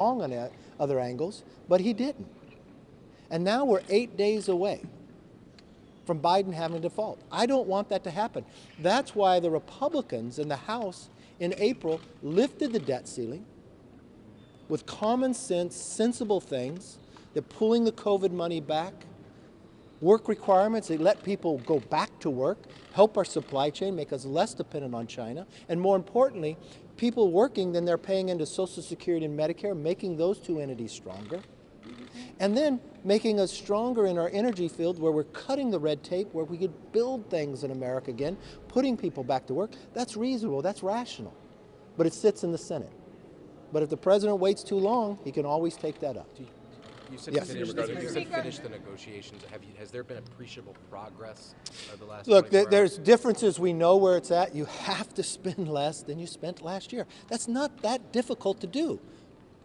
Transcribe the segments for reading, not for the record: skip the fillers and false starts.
wrong on other angles, but he didn't. And now we're 8 days away from Biden having a default. I don't want that to happen. That's why the Republicans in the House in April lifted the debt ceiling with common sense, sensible things. They're pulling the COVID money back, work requirements, they let people go back to work, help our supply chain, make us less dependent on China, and more importantly, people working, then they're paying into Social Security and Medicare, making those two entities stronger. And then making us stronger in our energy field where we're cutting the red tape, where we could build things in America again, putting people back to work. That's reasonable, that's rational. But it sits in the Senate. But if the president waits too long, he can always take that up. You said yes. finish the negotiations. Has there been appreciable progress over the last Look, 24 hours? there's differences. We know where it's at. You have to spend less than you spent last year. That's not that difficult to do.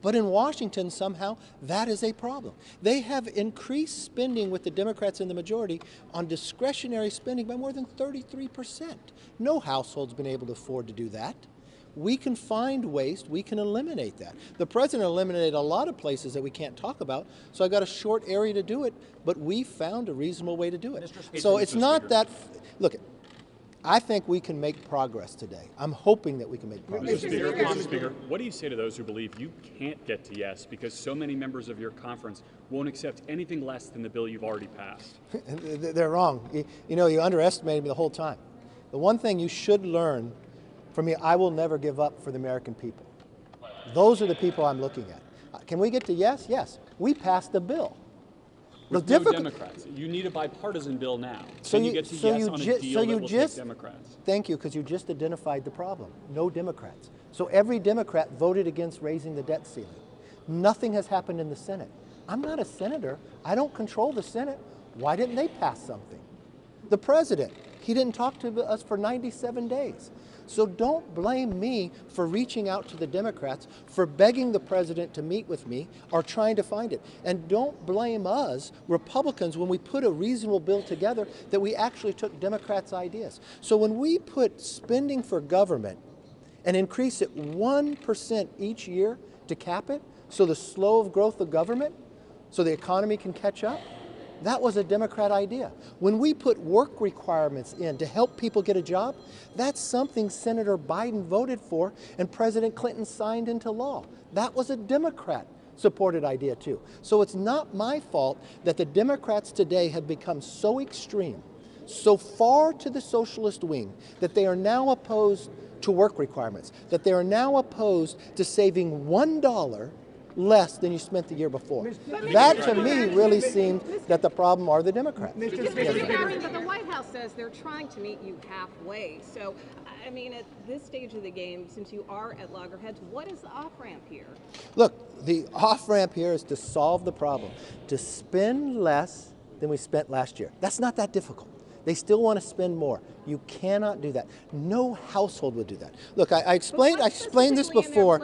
But in Washington, somehow, that is a problem. They have increased spending with the Democrats in the majority on discretionary spending by more than 33%. No household's been able to afford to do that. We can find waste, we can eliminate that. The president eliminated a lot of places that we can't talk about, so I got a short area to do it, but we found a reasonable way to do it. So it's not that, look, I think we can make progress today. I'm hoping that we can make progress. Mr. Speaker, what do you say to those who believe you can't get to yes because so many members of your conference won't accept anything less than the bill you've already passed? They're wrong. You know, you underestimated me the whole time. The one thing you should learn from me, I will never give up for the American people. Those are the people I'm looking at. Can we get to yes? Yes. We passed the bill. With no Democrats. You need a bipartisan bill now. So you get to yes on a deal that will take Democrats. Thank you, because you just identified the problem. No Democrats. So every Democrat voted against raising the debt ceiling. Nothing has happened in the Senate. I'm not a senator. I don't control the Senate. Why didn't they pass something? The president, he didn't talk to us for 97 days. So don't blame me for reaching out to the Democrats, for begging the president to meet with me, or trying to find it. And don't blame us, Republicans, when we put a reasonable bill together that we actually took Democrats' ideas. So when we put spending for government and increase it 1% each year to cap it, so the slow of growth of government, so the economy can catch up, that was a Democrat idea. When we put work requirements in to help people get a job, that's something Senator Biden voted for and President Clinton signed into law. That was a Democrat-supported idea too. So it's not my fault that the Democrats today have become so extreme, so far to the socialist wing, that they are now opposed to work requirements, that they are now opposed to saving $1 less than you spent the year before. That to me really seemed that the problem are the Democrats. Mr. Speaker, but the White House says they're trying to meet you halfway. So, I mean, at this stage of the game, since you are at loggerheads, what is the off-ramp here? Look, the off-ramp here is to solve the problem, to spend less than we spent last year. That's not that difficult. They still want to spend more. You cannot do that. No household would do that. Look, I explained this before.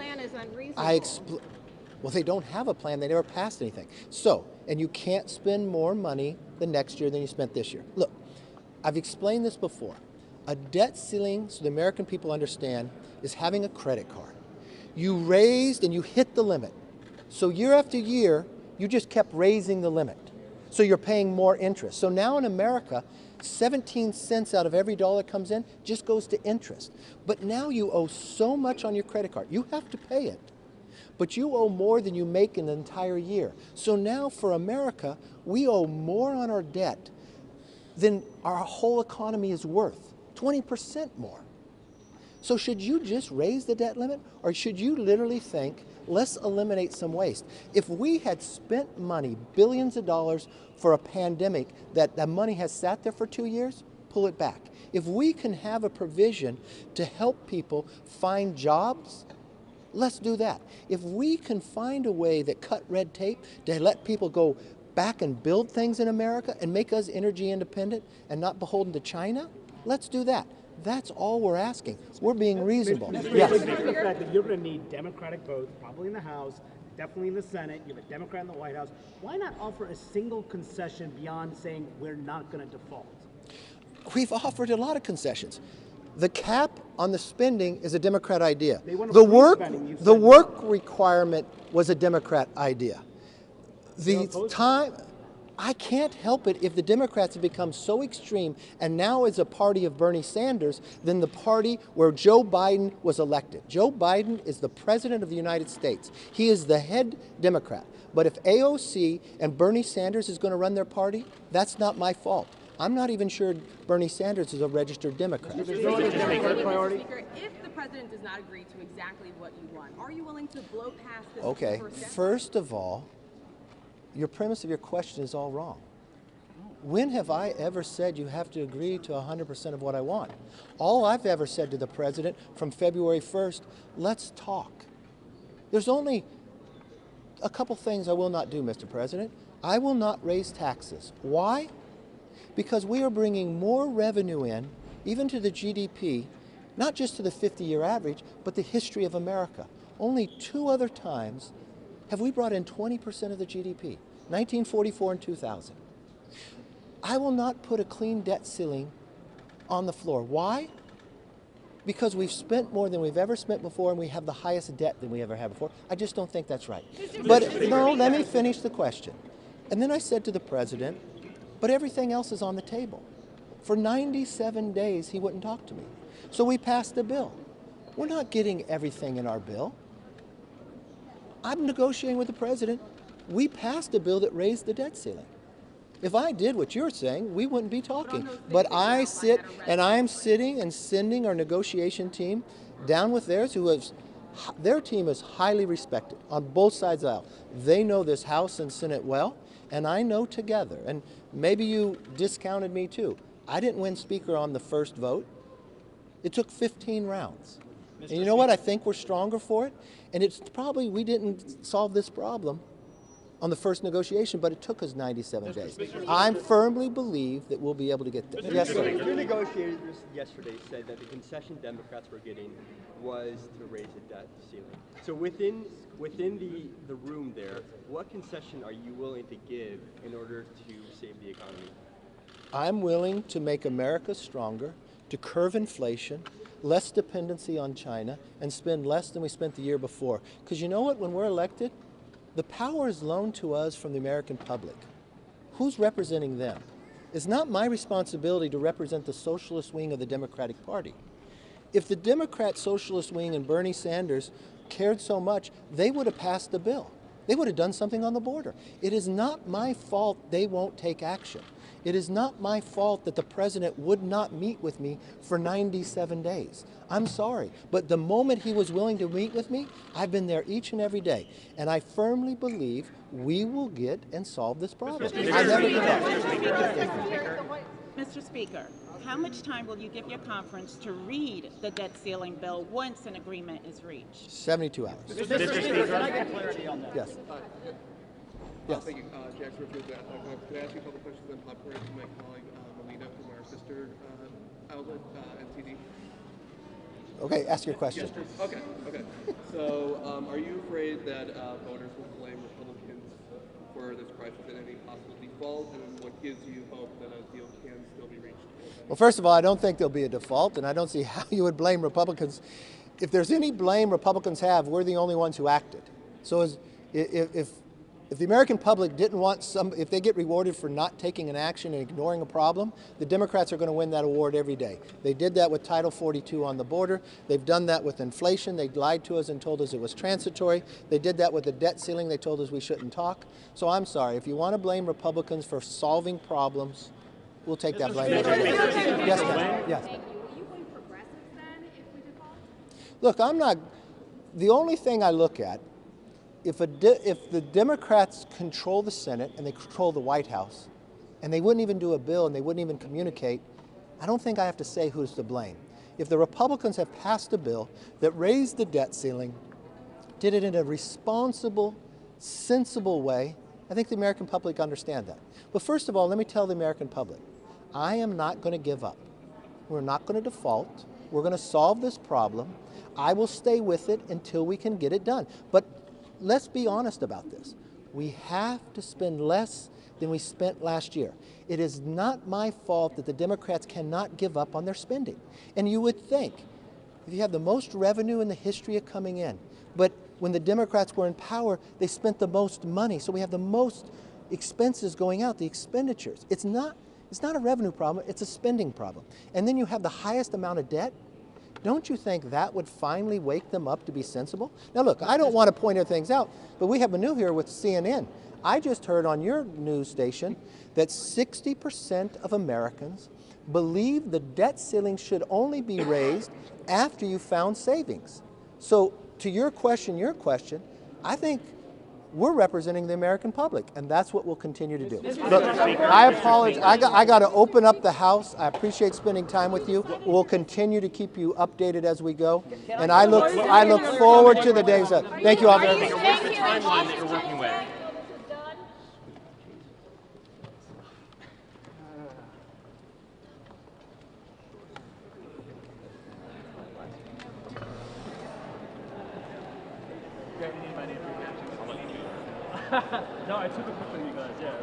Well, they don't have a plan. They never passed anything. So, and you can't spend more money the next year than you spent this year. Look, I've explained this before. A debt ceiling, so the American people understand, is having a credit card. You raised and you hit the limit. So year after year, you just kept raising the limit. So you're paying more interest. So now in America, 17 cents out of every dollar comes in just goes to interest. But now you owe so much on your credit card. You have to pay it. But you owe more than you make in the entire year. So now for America, we owe more on our debt than our whole economy is worth, 20% more. So should you just raise the debt limit, or should you literally think, let's eliminate some waste? If we had spent money, billions of dollars for a pandemic, that money has sat there for 2 years, pull it back. If we can have a provision to help people find jobs, let's do that. If we can find a way that cut red tape to let people go back and build things in America and make us energy independent and not beholden to China, let's do that. That's all we're asking. We're being reasonable. Yes. The fact that you're going to need Democratic votes, probably in the House, definitely in the Senate, you have a Democrat in the White House. Why not offer a single concession beyond saying we're not going to default? We've offered a lot of concessions. The cap on the spending is a Democrat idea. They want to The freeze work, spending, you the said. work requirement was a Democrat idea. They're The opposed to time, I can't help it if the Democrats have become so extreme and now is a party of Bernie Sanders than the party where Joe Biden was elected. Joe Biden is the president of the United States. He is the head Democrat. But if AOC and Bernie Sanders is going to run their party, that's not my fault. I'm not even sure Bernie Sanders is a registered Democrat. There's no other Democratic priority. Speaker, if the president does not agree to exactly what you want, are you willing to blow past this Okay, first step? first of all, your premise of your question is all wrong. When have I ever said you have to agree to 100% of what I want? All I've ever said to the president from February 1st, let's talk. There's only a couple things I will not do, Mr. President. I will not raise taxes. Why? Because we are bringing more revenue in, even to the GDP, not just to the 50-year average, but the history of America. Only 2 other times have we brought in 20% of the GDP, 1944 and 2000. I will not put a clean debt ceiling on the floor. Why? Because we've spent more than we've ever spent before and we have the highest debt than we ever had before. I just don't think that's right. But no, let me finish the question. And then I said to the president, but everything else is on the table. For 97 days, he wouldn't talk to me. So we passed the bill. We're not getting everything in our bill. I'm negotiating with the president. We passed a bill that raised the debt ceiling. If I did what you're saying, we wouldn't be talking. But I sit and I'm sitting and sending our negotiation team down with theirs, their team is highly respected on both sides of the aisle. They know this House and Senate well, and I know together. And maybe you discounted me too. I didn't win Speaker on the first vote. It took 15 rounds. And you know what? I think we're stronger for it. And it's probably we didn't solve this problem on the first negotiation, but it took us 97 days. I firmly believe that we'll be able to get there. Yes, sir. Your negotiators yesterday said that the concession Democrats were getting was to raise the debt ceiling. So within the room there, what concession are you willing to give in order to save the economy? I'm willing to make America stronger, to curb inflation, less dependency on China, and spend less than we spent the year before. Because you know what? When we're elected, the power is loaned to us from the American public. Who's representing them? It's not my responsibility to represent the socialist wing of the Democratic Party. If the Democrat socialist wing and Bernie Sanders cared so much, they would have passed the bill. They would have done something on the border. It is not my fault they won't take action. It is not my fault that the president would not meet with me for 97 days. I'm sorry, but the moment he was willing to meet with me, I've been there each and every day. And I firmly believe we will get and solve this problem. I never give up. Mr. Speaker, how much time will you give your conference to read the debt ceiling bill once an agreement is reached? 72 hours. Mr. Speaker, can I get clarity on that? Yes. Yes. Thank you, Jack Swift. Could I ask you a couple questions on popcorn from my colleague Melina from our sister outlet, NTD? Okay, ask your question. Okay. So, are you afraid that voters will blame Republicans for this crisis and any possible default? And what gives you hope that a deal can still be reached? Well, first of all, I don't think there'll be a default, and I don't see how you would blame Republicans. If there's any blame Republicans have, we're the only ones who acted. So if the American public didn't want if they get rewarded for not taking an action and ignoring a problem, the Democrats are going to win that award every day. They did that with Title 42 on the border. They've done that with inflation. They lied to us and told us it was transitory. They did that with the debt ceiling. They told us we shouldn't talk. So I'm sorry. If you want to blame Republicans for solving problems, we'll take that blame. Yes, ma'am. Yes. Thank you. Will you blame progressives then if we default? Look, I'm not. The only thing I look at, if the Democrats control the Senate and they control the White House, and they wouldn't even do a bill and they wouldn't even communicate, I don't think I have to say who's to blame. If the Republicans have passed a bill that raised the debt ceiling, did it in a responsible, sensible way, I think the American public understand that. But first of all, let me tell the American public, I am not going to give up. We're not going to default. We're going to solve this problem. I will stay with it until we can get it done. But let's be honest about this. We have to spend less than we spent last year. It is not my fault that the Democrats cannot give up on their spending. And you would think, if you have the most revenue in the history of coming in, but when the Democrats were in power, they spent the most money, so we have the most expenses going out, the expenditures. It's not a revenue problem, it's a spending problem. And then you have the highest amount of debt. Don't you think that would finally wake them up to be sensible? Now look, I don't want to point things out, but we have a new here with CNN. I just heard on your news station that 60% of Americans believe the debt ceiling should only be raised after you found savings. So to your question, I think we're representing the American public, and that's what we'll continue to do. Look, I apologize. I got to open up the House. I appreciate spending time with you. We'll continue to keep you updated as we go, and I look forward to the days. Thank you all very much. What's the timeline that you're working with? No, I took a picture of you guys, yeah.